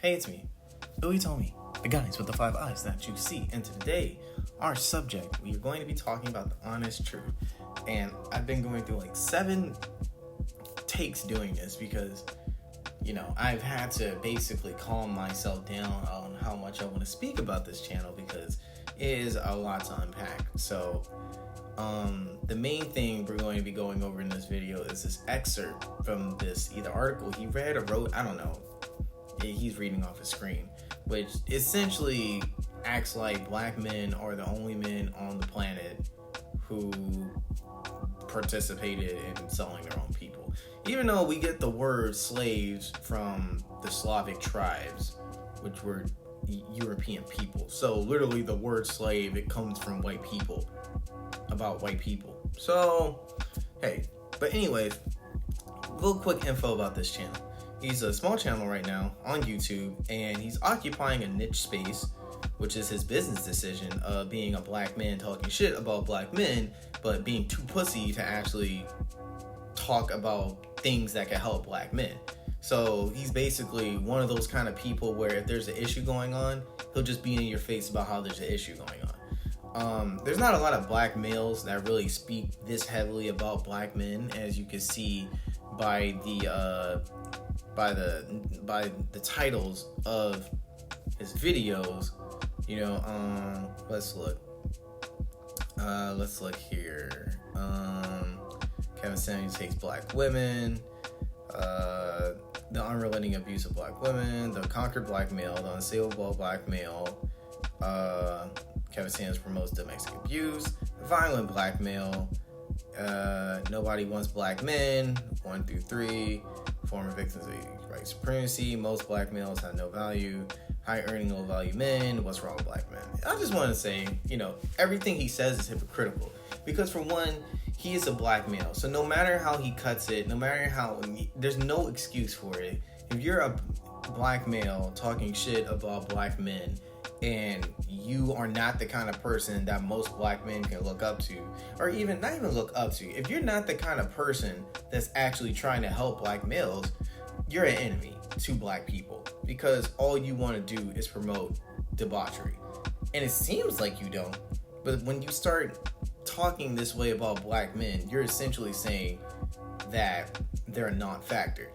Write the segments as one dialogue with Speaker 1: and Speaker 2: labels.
Speaker 1: Hey, it's me, Billy Tommy, the guys with the 5 eyes that you see. And today, our subject, we are going to be talking about the honest truth. And I've been going through like 7 takes doing this because, I've had to basically calm myself down on how much I want to speak about this channel because it is a lot to unpack. So, the main thing we're going to be going over in this video is this excerpt from this either article he read or wrote, I don't know. He's reading off his screen, which essentially acts like black men are the only men on the planet who participated in selling their own people. Even though we get the word slaves from the Slavic tribes, which were European people. So literally the word slave, it comes from white people, about white people. So, hey, but anyways, a little quick info about this channel. He's a small channel right now on YouTube, and he's occupying a niche space, which is his business decision of being a black man talking shit about black men, but being too pussy to actually talk about things that can help black men. So he's basically one of those kind of people where if there's an issue going on, he'll just be in your face about how there's an issue going on. There's not a lot of black males that really speak this heavily about black men, as you can see by the titles of his videos. Let's look here. Kevin Samuels takes black women, the unrelenting abuse of black women, the conquered black male, the unsaleable black male. Kevin Samuels promotes domestic abuse, the violent black male. Nobody wants black men, 1 through 3. Former victims of white supremacy. Most black males have no value. High earning, low value men. What's wrong with black men? I just want to say, everything he says is hypocritical. Because for one, he is a black male. So no matter how he cuts it, there's no excuse for it. If you're a black male talking shit about black men, and you are not the kind of person that most black men can look up to, or not even look up to, if you're not the kind of person that's actually trying to help black males, you're an enemy to black people, because all you want to do is promote debauchery. And it seems like you don't, but when you start talking this way about black men, you're essentially saying that they're a non-factor.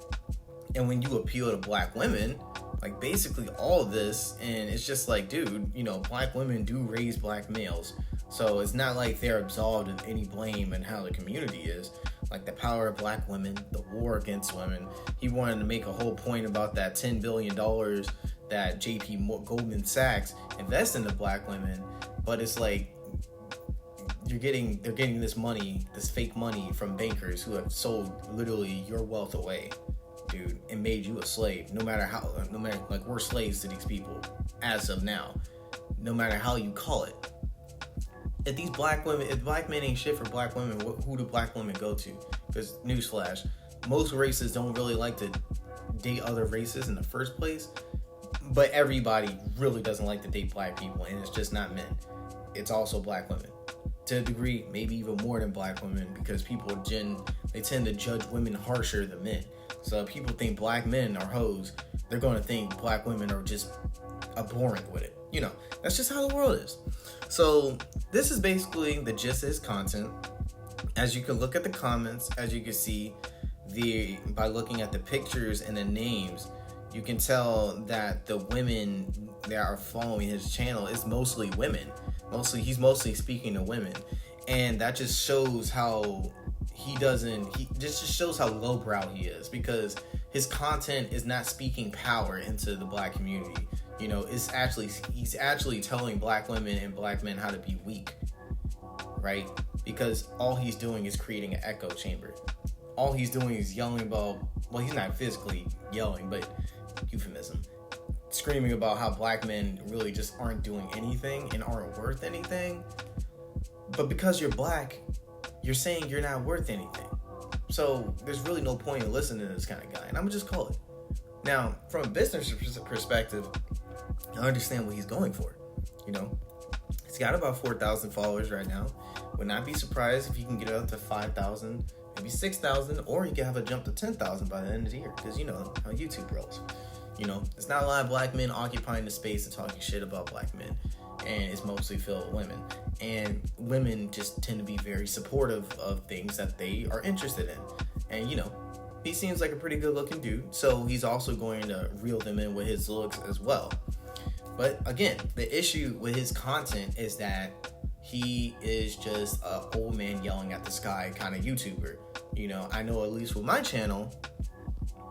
Speaker 1: And when you appeal to black women, like basically all of this, and it's just like, dude, black women do raise black males. So it's not like they're absolved of any blame in how the community is. Like the power of black women, the war against women. He wanted to make a whole point about that $10 billion that Goldman Sachs invest into black women. But it's like, they're getting this money, this fake money from bankers who have sold literally your wealth away, dude, and made you a slave. No matter we're slaves to these people as of now, no matter how you call it. If black men ain't shit for black women, who do black women go to? Because newsflash, most races don't really like to date other races in the first place, but everybody really doesn't like to date black people, and it's just not men. It's also black women. To a degree, maybe even more than black women, because people they tend to judge women harsher than men. So if people think black men are hoes, they're going to think black women are just abhorrent with it. That's just how the world is. So this is basically the gist of his content. As you can look at the comments, as you can see, by looking at the pictures and the names, you can tell that the women that are following his channel is mostly women. He's mostly speaking to women, and that just shows how just shows how lowbrow he is, because his content is not speaking power into the black community. He's actually telling black women and black men how to be weak, right? Because all he's doing is creating an echo chamber. All he's doing is yelling about, well, he's not physically yelling, but euphemism, screaming about how black men really just aren't doing anything and aren't worth anything. But because you're black, you're saying you're not worth anything. So there's really no point in listening to this kind of guy, and I'm gonna just call it. Now, from a business perspective, I understand what he's going for. He's got about 4,000 followers right now. Would not be surprised if he can get it up to 5,000, maybe 6,000, or he can have a jump to 10,000 by the end of the year, because how YouTube rolls. There's not a lot of black men occupying the space and talking shit about black men, and it's mostly filled with women. And women just tend to be very supportive of things that they are interested in. And he seems like a pretty good looking dude, so he's also going to reel them in with his looks as well. But again, the issue with his content is that he is just a old man yelling at the sky kind of YouTuber. I know, at least with my channel,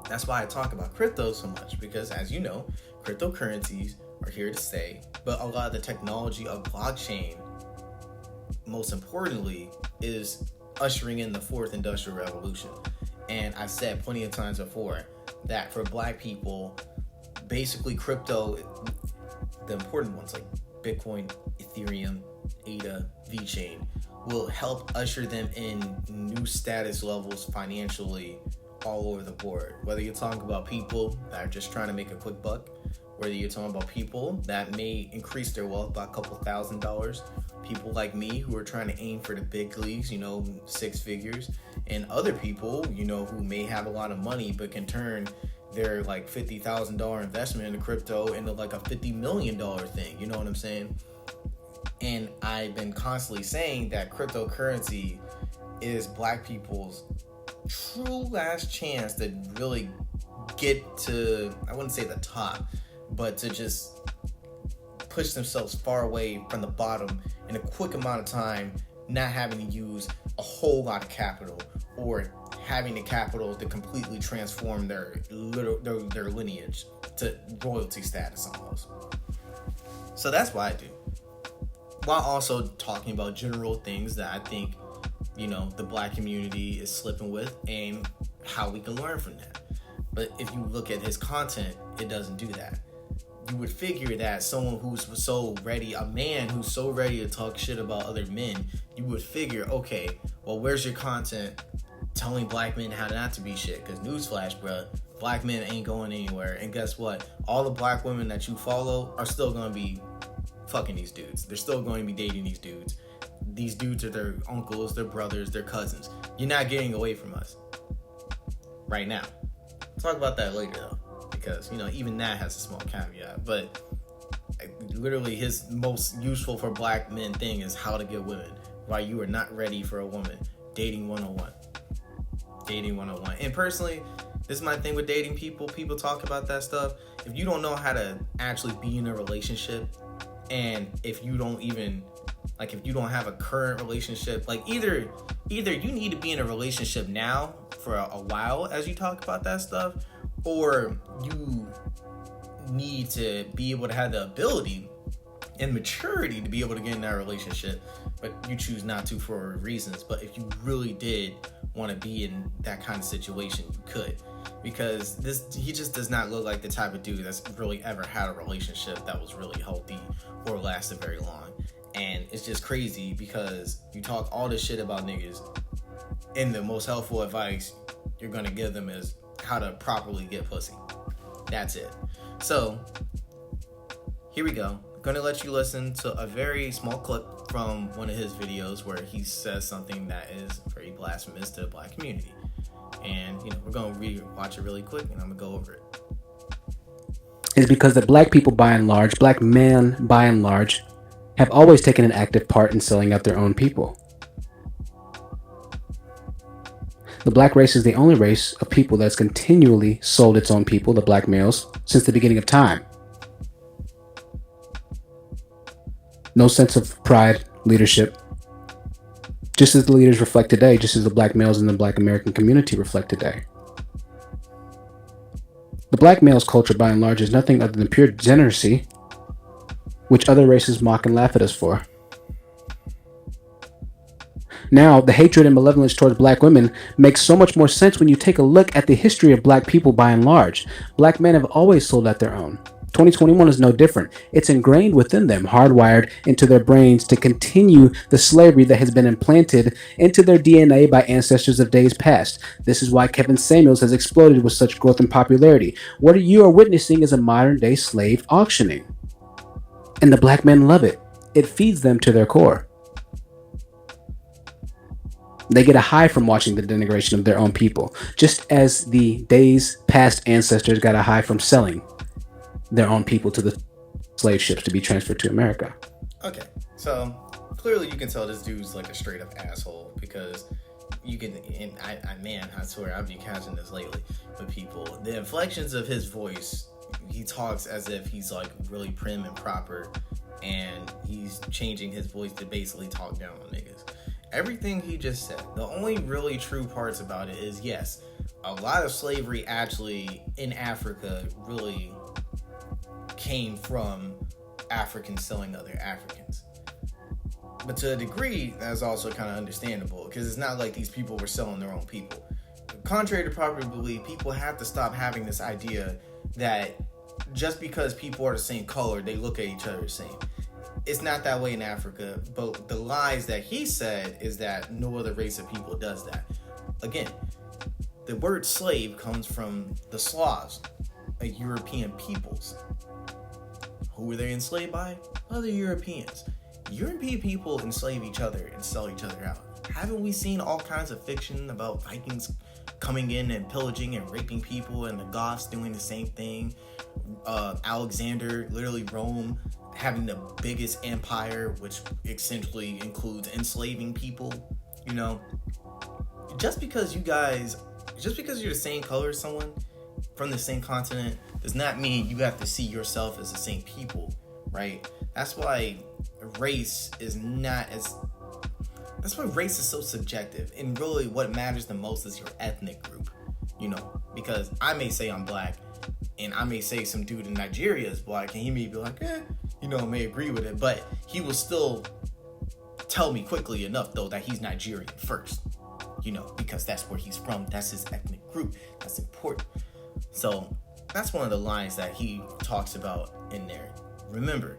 Speaker 1: that's why I talk about crypto so much, because as you know, cryptocurrencies are here to stay, but a lot of the technology of blockchain, most importantly, is ushering in the fourth industrial revolution. And I've said plenty of times before that for black people, basically crypto, the important ones like Bitcoin, Ethereum, ADA, VeChain, will help usher them in new status levels financially all over the board. Whether you're talking about people that are just trying to make a quick buck, whether you're talking about people that may increase their wealth by a couple $1,000s, people like me who are trying to aim for the big leagues, 6 figures, and other people, who may have a lot of money but can turn their like $50,000 investment into crypto into like a $50 million thing. You know what I'm saying? And I've been constantly saying that cryptocurrency is black people's true last chance to really get to, I wouldn't say the top, but to just push themselves far away from the bottom in a quick amount of time, not having to use a whole lot of capital or having the capital to completely transform their lineage to royalty status almost. So that's what I do, while also talking about general things that I think the black community is slipping with and how we can learn from that. But if you look at his content, it doesn't do that. You would figure that someone who's so ready, a man who's so ready to talk shit about other men, you would figure, okay, well, where's your content telling black men how not to be shit? Because newsflash, bruh, black men ain't going anywhere. And guess what? All the black women that you follow are still going to be fucking these dudes. They're still going to be dating these dudes. These dudes are their uncles, their brothers, their cousins. You're not getting away from us right now. Talk about that later though, because even that has a small caveat. But literally his most useful for black men thing is how to get women. Why you are not ready for a woman. Dating 101. And personally, this is my thing with dating people. People talk about that stuff. If you don't know how to actually be in a relationship, and if you don't even if you don't have a current relationship, either you need to be in a relationship now for a while as you talk about that stuff, or you need to be able to have the ability and maturity to be able to get in that relationship, but you choose not to for reasons. But if you really did want to be in that kind of situation, you could, because he just does not look like the type of dude that's really ever had a relationship that was really healthy or lasted very long. And it's just crazy because you talk all this shit about niggas, and the most helpful advice you're gonna give them is how to properly get pussy. That's it. So here we go. I'm gonna let you listen to a very small clip from one of his videos where he says something that is very blasphemous to the black community. And we're gonna watch it really quick, and I'm gonna go over it.
Speaker 2: Is because that black people by and large, black men by and large, have always taken an active part in selling out their own people. The black race is the only race of people that's continually sold its own people, the black males, since the beginning of time. No sense of pride, leadership. Just as the leaders reflect today, just as the black males in the black American community reflect today. The black male's culture by and large is nothing other than pure degeneracy, which other races mock and laugh at us for. Now, the hatred and malevolence towards black women makes so much more sense when you take a look at the history of black people by and large. Black men have always sold out their own. 2021 is no different. It's ingrained within them, hardwired into their brains to continue the slavery that has been implanted into their DNA by ancestors of days past. This is why Kevin Samuels has exploded with such growth and popularity. What you are witnessing is a modern day slave auctioning. And the black men love it. It feeds them to their core. They get a high from watching the denigration of their own people, just as the days past ancestors got a high from selling their own people to the slave ships to be transferred to America.
Speaker 1: Okay, so clearly you can tell this dude's like a straight up asshole because you can, and I swear I've been catching this lately with people. The inflections of his voice, he talks as if he's like really prim and proper, and he's changing his voice to basically talk down on niggas. Everything he just said, the only really true parts about it is, yes, a lot of slavery actually in Africa really came from Africans selling other Africans. But to a degree, that's also kind of understandable because it's not like these people were selling their own people. Contrary to popular belief, people have to stop having this idea that just because people are the same color, they look at each other the same. It's not that way in Africa, but the lies that he said is that no other race of people does that. Again, the word slave comes from the Slavs, a European peoples. Who were they enslaved by? Other Europeans. European people enslave each other and sell each other out. Haven't we seen all kinds of fiction about Vikings coming in and pillaging and raping people, and the Goths doing the same thing? Alexander, literally Rome, having the biggest empire, which essentially includes enslaving people. You know, just because you're the same color as someone from the same continent does not mean you have to see yourself as the same people, right? That's why race is so subjective, and really what matters the most is your ethnic group, you know, because I may say I'm black, and I may say some dude in Nigeria is black, and he may be like, may agree with it, but he will still tell me quickly enough, though, that he's Nigerian first, you know, because that's where he's from, that's his ethnic group, that's important. So that's one of the lines that he talks about in there. Remember,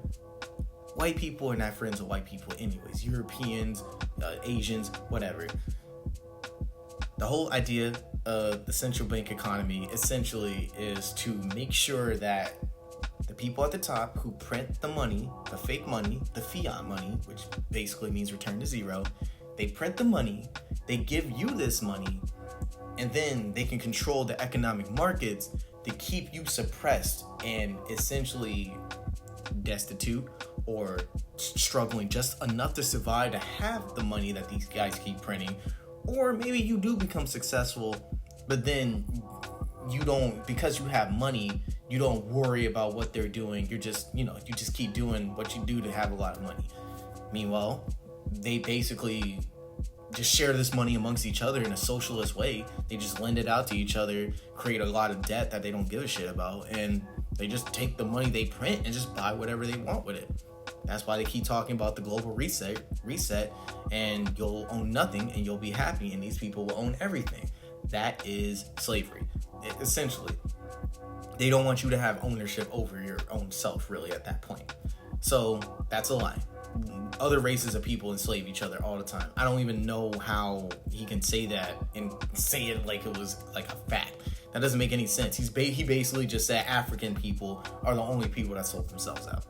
Speaker 1: white people are not friends with white people anyways. Europeans, Asians, whatever. The whole idea of the central bank economy essentially is to make sure that the people at the top who print the money, the fake money, the fiat money, which basically means return to zero, they print the money, they give you this money, and then they can control the economic markets to keep you suppressed and essentially destitute or struggling just enough to survive to have the money that these guys keep printing. Or maybe you do become successful, but then you don't, because you have money, you don't worry about what they're doing. You just keep doing what you do to have a lot of money. Meanwhile, they basically just share this money amongst each other in a socialist way. They just lend it out to each other, create a lot of debt that they don't give a shit about, and they just take the money they print and just buy whatever they want with it. That's why they keep talking about the global reset, and you'll own nothing and you'll be happy, and these people will own everything. That is slavery. Essentially, they don't want you to have ownership over your own self, really, at that point. So that's a lie. Other races of people enslave each other all the time. I don't even know how he can say that and say it like it was like a fact. That doesn't make any sense. He basically just said African people are the only people that sold themselves out.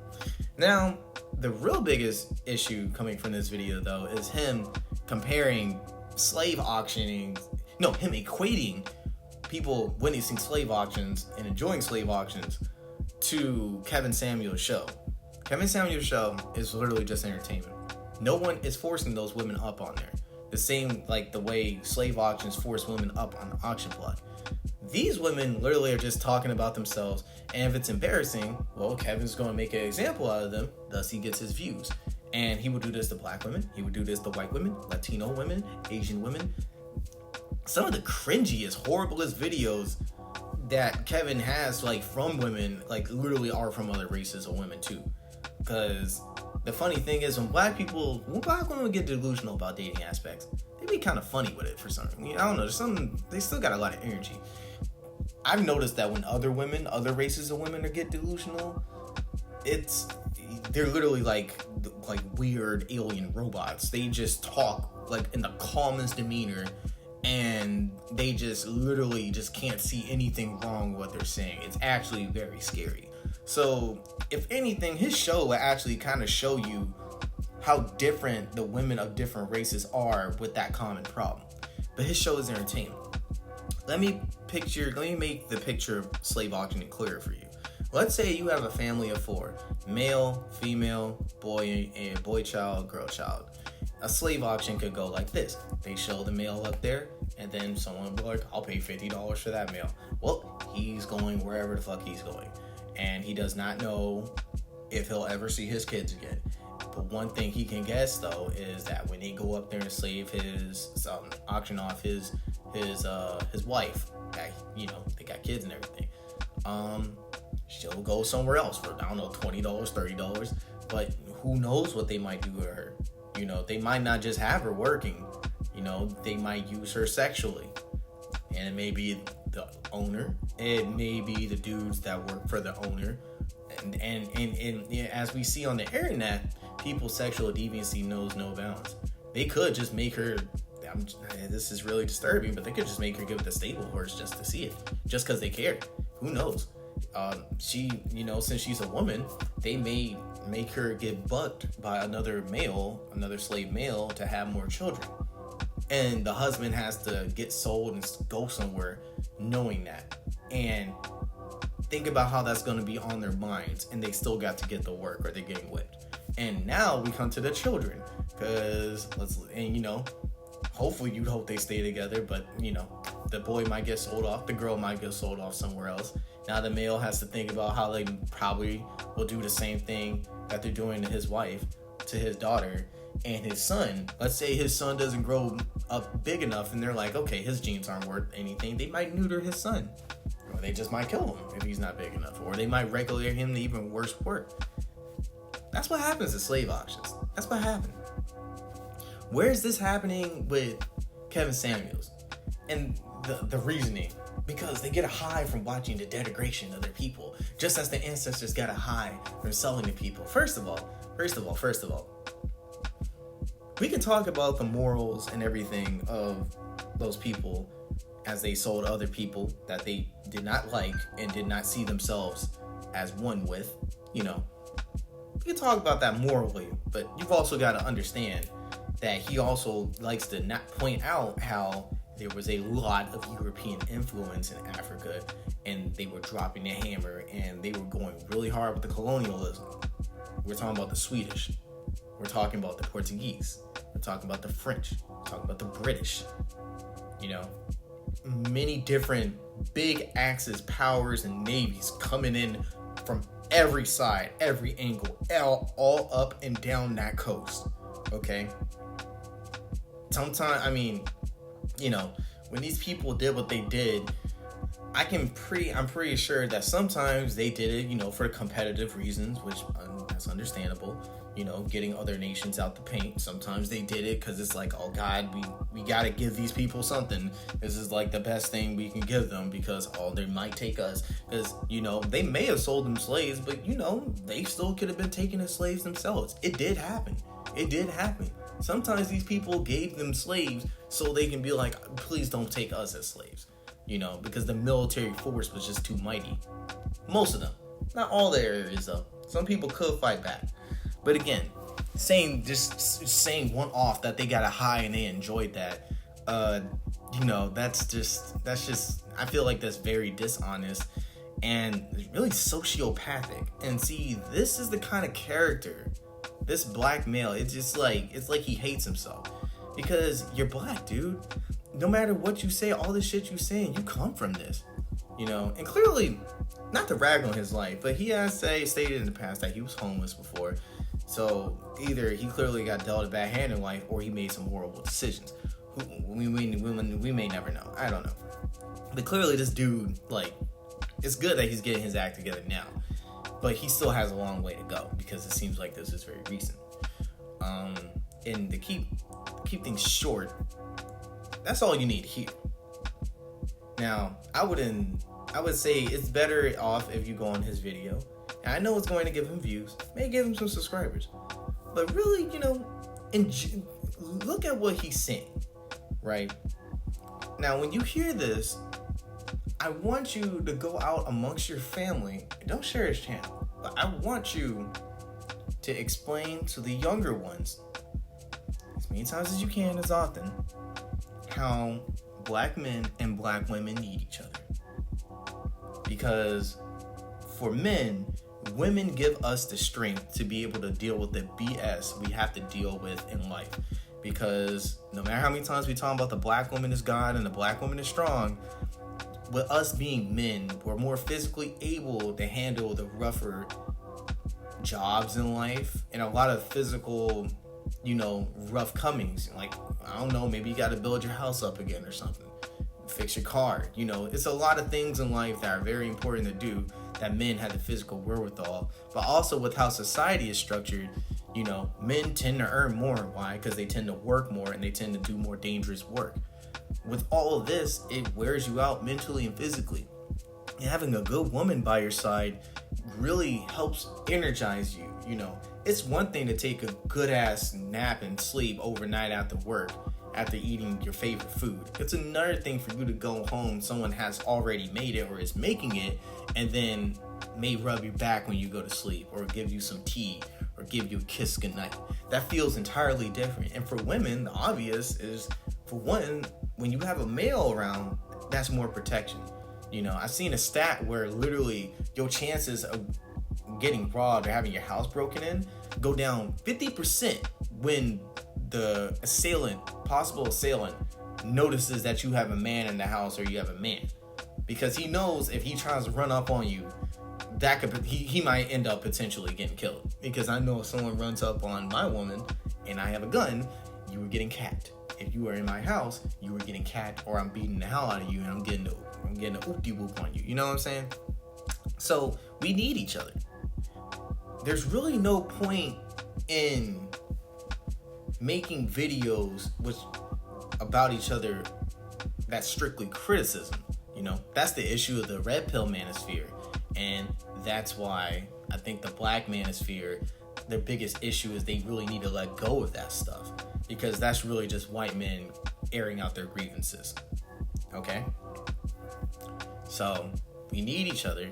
Speaker 1: Now, the real biggest issue coming from this video, though, is him comparing slave auctioning, him equating people witnessing slave auctions and enjoying slave auctions to Kevin Samuel's show. Kevin Samuel's show is literally just entertainment. No one is forcing those women up on there. The same like the way slave auctions force women up on the auction block. These women literally are just talking about themselves, and if it's embarrassing, well, Kevin's going to make an example out of them, thus he gets his views. And he would do this to black women, he would do this to white women, Latino women, Asian women. Some of the cringiest, horriblest videos that Kevin has, like, from women, like, literally are from other races of women, too. Because the funny thing is, when black women get delusional about dating aspects, they be kind of funny with it for some reason. I don't know, they still got a lot of energy. I've noticed that when other races of women get delusional, they're literally like weird alien robots. They just talk like in the calmest demeanor, and they just literally just can't see anything wrong with what they're saying. It's actually very scary. So, if anything, his show will actually kind of show you how different the women of different races are with that common problem. But his show is entertainment. Let me make the picture of slave auctioning clearer for you. Let's say you have a family of 4, male, female, boy, and boy child, girl child. A slave auction could go like this. They show the male up there, and then someone will be like, I'll pay $50 for that male. Well, he's going wherever the fuck he's going. And he does not know if he'll ever see his kids again. But one thing he can guess, though, is that when they go up there and slave auction off his wife, that, they got kids and everything, she'll go somewhere else for, I don't know, $20, $30. But who knows what they might do to her. They might not just have her working. They might use her sexually. And it may be the owner. It may be the dudes that work for the owner. And as we see on the internet, people's sexual deviancy knows no bounds. They could just make her, this is really disturbing, but they could just make her give it the stable horse just to see it. Just because they care. Who knows? She, since she's a woman, they may make her get bucked by another slave male to have more children. And the husband has to get sold and go somewhere knowing that. And think about how that's going to be on their minds, and they still got to get the work or they're getting whipped. And now we come to the children, because hopefully you'd hope they stay together, but the boy might get sold off, the girl might get sold off somewhere else. Now the male has to think about how they probably will do the same thing that they're doing to his wife, to his daughter, and his son. Let's say his son doesn't grow up big enough, and they're like, okay, his genes aren't worth anything. They might neuter his son. Or they just might kill him if he's not big enough. Or they might regulate him to even worse work. That's what happens at slave auctions. That's what happened. Where is this happening with Kevin Samuels? And the reasoning. Because they get a high from watching the degradation of their people. Just as the ancestors got a high from selling to people. First of all. We can talk about the morals and everything of those people as they sold other people that they did not like and did not see themselves as one with. We can talk about that morally, but you've also got to understand that he also likes to not point out how there was a lot of European influence in Africa, and they were dropping the hammer, and they were going really hard with the colonialism. We're talking about the Swedish. We're talking about the Portuguese. We're talking about the French. We're talking about the British. Many different big axis powers and navies coming in from every side, every angle, all up and down that coast. Okay? Sometimes, when these people did what they did, I'm pretty sure that sometimes they did it, for competitive reasons, which that's understandable. Getting other nations out the paint. Sometimes they did it because it's like, oh God, we got to give these people something. This is like the best thing we can give them because, they might take us. Because, they may have sold them slaves, but, they still could have been taken as slaves themselves. It did happen. Sometimes these people gave them slaves so they can be like, please don't take us as slaves. Because the military force was just too mighty. Most of them. Not all the areas, though. Some people could fight back. But again, saying one off that they got a high and they enjoyed that, that's just, I feel like that's very dishonest and really sociopathic. And see, this is the kind of character, this black male, it's like he hates himself. Because you're black, dude. No matter what you say, all the shit you saying, you come from this. And clearly, not to rag on his life, but he has stated in the past that he was homeless before. So either he clearly got dealt a bad hand in life, or he made some horrible decisions. We may never know. I don't know. But clearly this dude, it's good that he's getting his act together now. But he still has a long way to go, because it seems like this is very recent. And to keep things short, that's all you need here. Now, I would say it's better off if you go on his video. And I know it's going to give him views, may give him some subscribers. But really, look at what he's saying, right? Now, when you hear this, I want you to go out amongst your family and don't share his channel. But I want you to explain to the younger ones, as many times as you can, as often, how black men and black women need each other. Because for men, women give us the strength to be able to deal with the BS we have to deal with in life. Because no matter how many times we talk about the black woman is God and the black woman is strong, with us being men, we're more physically able to handle the rougher jobs in life and a lot of physical, rough comings. Like, I don't know, maybe you got to build your house up again or something. Fix your car. It's a lot of things in life that are very important to do that men have the physical wherewithal. But also with how society is structured, men tend to earn more. Why? Because they tend to work more and they tend to do more dangerous work. With all of this, it wears you out mentally and physically. And having a good woman by your side really helps energize you. It's one thing to take a good ass nap and sleep overnight after work, after eating your favorite food. It's another thing for you to go home, someone has already made it or is making it, and then may rub your back when you go to sleep, or give you some tea, or give you a kiss goodnight. That feels entirely different. And for women, the obvious is, for one, when you have a male around, that's more protection. I've seen a stat where literally your chances of getting robbed or having your house broken in go down 50% when the possible assailant, notices that you have a man in the house or you have a man. Because he knows if he tries to run up on you, he might end up potentially getting killed. Because I know if someone runs up on my woman and I have a gun, you were getting capped. If you were in my house, you were getting capped, or I'm beating the hell out of you and I'm getting a oop-de-whoop on you. You know what I'm saying? So we need each other. There's really no point in making videos about each other that's strictly criticism. That's the issue of the red pill manosphere. And that's why I think the black manosphere, their biggest issue is they really need to let go of that stuff. Because that's really just white men airing out their grievances. Okay? So, we need each other.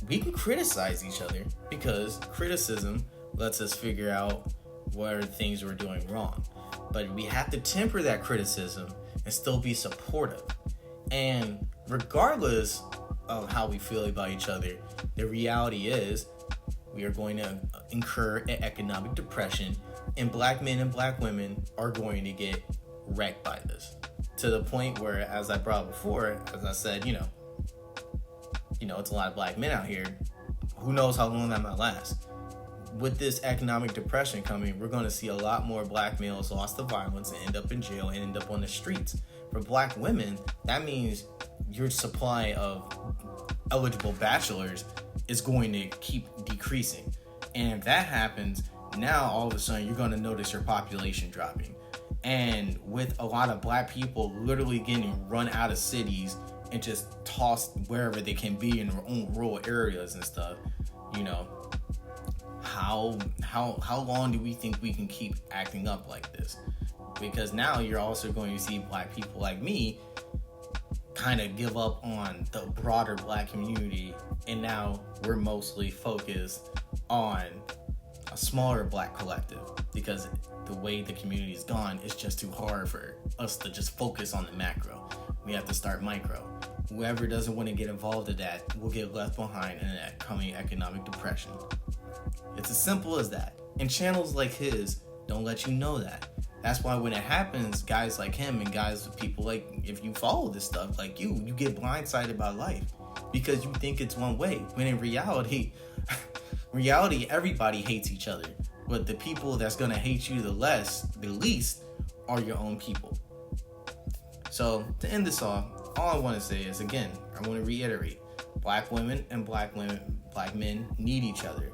Speaker 1: We can criticize each other because criticism lets us figure out what are the things we're doing wrong. But we have to temper that criticism and still be supportive. And regardless of how we feel about each other, the reality is we are going to incur an economic depression, and black men and black women are going to get wrecked by this. To the point where, as I brought before, as I said, it's a lot of black men out here. Who knows how long that might last? With this economic depression coming, we're going to see a lot more black males lost to violence and end up in jail and end up on the streets. For black women, that means your supply of eligible bachelors is going to keep decreasing. And if that happens, now all of a sudden you're going to notice your population dropping. And with a lot of black people literally getting run out of cities and just tossed wherever they can be in their own rural areas and stuff, how long do we think we can keep acting up like this? Because now you're also going to see black people like me kind of give up on the broader black community, and now we're mostly focused on a smaller black collective, because the way the community is gone, it's just too hard for us to just focus on the macro. We have to start micro. Whoever doesn't want to get involved in that will get left behind in an coming economic depression. It's as simple as that. And channels like his don't let you know that. That's why when it happens, guys like him and people like, if you follow this stuff like you get blindsided by life because you think it's one way. When in reality, everybody hates each other. But the people that's gonna hate you the least are your own people. So to end this off, all I want to say is, again, I want to reiterate, black women and black men need each other.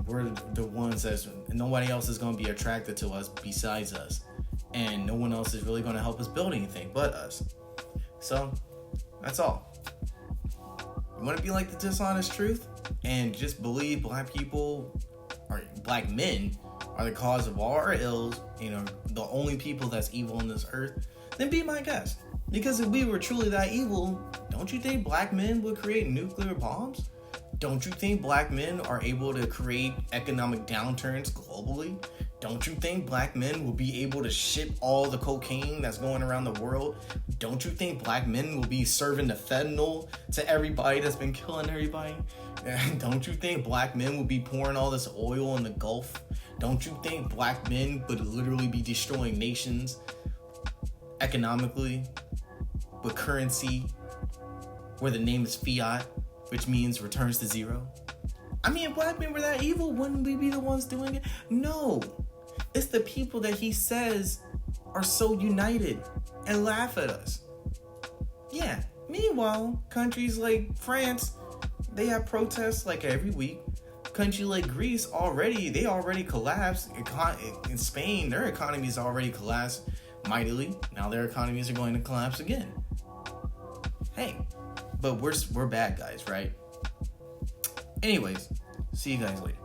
Speaker 1: We're the ones nobody else is going to be attracted to us besides us. And no one else is really going to help us build anything but us. So, that's all. You want to be like the dishonest truth and just believe black people or black men are the cause of all our ills, the only people that's evil on this earth, then be my guest. Because if we were truly that evil, don't you think black men would create nuclear bombs? Don't you think black men are able to create economic downturns globally? Don't you think black men will be able to ship all the cocaine that's going around the world? Don't you think black men will be serving the fentanyl to everybody that's been killing everybody? Don't you think black men will be pouring all this oil in the Gulf? Don't you think black men would literally be destroying nations economically with currency where the name is fiat, which means returns to zero? I mean, if black men were that evil, wouldn't we be the ones doing it? No. It's the people that he says are so united and laugh at us. Yeah. Meanwhile, countries like France, they have protests like every week. Country like Greece already collapsed. In Spain, their economies already collapsed mightily. Now their economies are going to collapse again. Hey, but we're bad guys, right? Anyways, see you guys later.